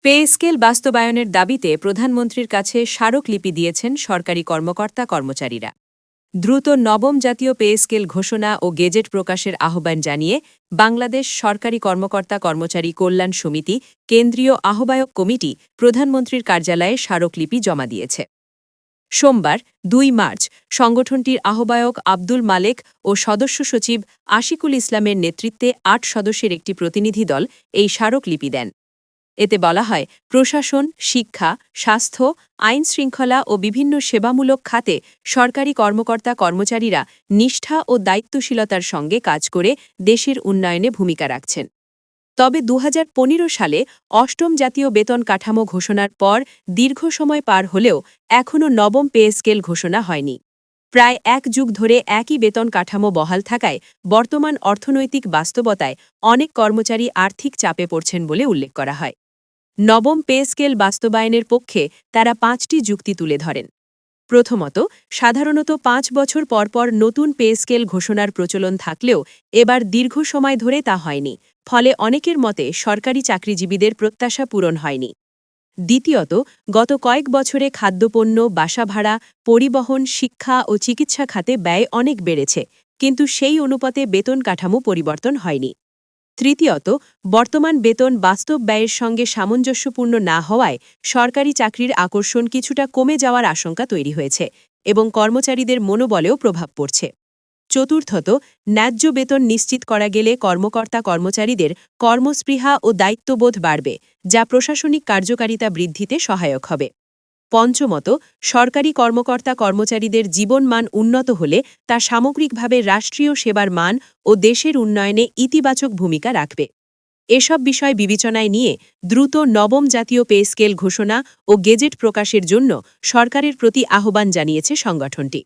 Pay scale বাস্তবায়নের দাবিতে প্রধানমন্ত্রীর কাছে স্মারকলিপি দিয়েছেন সরকারি কর্মকর্তা-কর্মচারীরা। দ্রুত নবম জাতীয় পে স্কেল ঘোষণা ও গেজেট প্রকাশের আহ্বান জানিয়ে বাংলাদেশ সরকারি কর্মকর্তা-কর্মচারী কল্যাণ সমিতি কেন্দ্রীয় আহ্বায়ক কমিটি প্রধানমন্ত্রীর কার্যালয়ে স্মারকলিপি জমা দিয়েছে। সোমবার ২ মার্চ সংগঠনটির আহ্বায়ক আব্দুল মালেক ও সদস্য সচিব আশিকুল ইসলামের নেতৃত্বে ৮ সদস্যের একটি প্রতিনিধি দল এই স্মারকলিপি দেন। এতে বলা হয়, প্রশাসন, শিক্ষা, স্বাস্থ্য, আইন-শৃঙ্খলা ও বিভিন্ন সেবামূলক খাতে সরকারি কর্মকর্তা-কর্মচারীরা নিষ্ঠা ও দায়িত্বশীলতার সঙ্গে কাজ করে দেশের উন্নয়নে ভূমিকা রাখছেন। তবে ২০১৫ সালে অষ্টম জাতীয় বেতন কাঠামো ঘোষণার পর দীর্ঘ সময় পার হলেও এখনও নবম পে স্কেল ঘোষণা হয়নি। প্রায় ১ যুগ ধরে একই বেতন কাঠামো বহাল থাকায় বর্তমান অর্থনৈতিক বাস্তবতায় অনেক কর্মচারী আর্থিক চাপে পড়ছেন বলে উল্লেখ করা হয়। নবম পে স্কেল বাস্তবায়নের পক্ষে তারা ৫টি যুক্তি তুলে ধরেন। প্রথমত, সাধারণত ৫ বছর পরপর নতুন পে স্কেল ঘোষণার প্রচলন থাকলেও এবার দীর্ঘ সময় ধরে তা হয়নি, ফলে অনেকের মতে সরকারি চাকরিজীবীদের প্রত্যাশা পূরণ হয়নি। দ্বিতীয়ত, গত কয়েক বছরে খাদ্যপণ্য, বাসা ভাড়া, পরিবহন, শিক্ষা ও চিকিৎসা খাতে ব্যয় অনেক বেড়েছে, কিন্তু সেই অনুপাতে বেতন কাঠামো পরিবর্তন হয়নি। তৃতীয়ত, বর্তমান বেতন বাস্তব ব্যয়ের সঙ্গে সামঞ্জস্যপূর্ণ না হওয়ায় সরকারি চাকরির আকর্ষণ কিছুটা কমে যাওয়ার আশঙ্কা তৈরি হয়েছে এবং কর্মচারীদের মনোবলেও প্রভাব পড়ছে। চতুর্থত, ন্যায্য বেতন নিশ্চিত করা গেলে কর্মকর্তা-কর্মচারীদের কর্মস্পৃহা ও দায়িত্ববোধ বাড়বে, যা প্রশাসনিক কার্যকারিতা বৃদ্ধিতে সহায়ক হবে। পঞ্চমত, সরকারি কর্মকর্তা-কর্মচারীদের জীবনমান উন্নত হলে তা সামগ্রিকভাবে রাষ্ট্রীয় সেবার মান ও দেশের উন্নয়নে ইতিবাচক ভূমিকা রাখবে। এসব বিষয় বিবেচনায় নিয়ে দ্রুত নবম জাতীয় পে স্কেল ঘোষণা ও গেজেট প্রকাশের জন্য সরকারের প্রতি আহ্বান জানিয়েছে সংগঠনটি।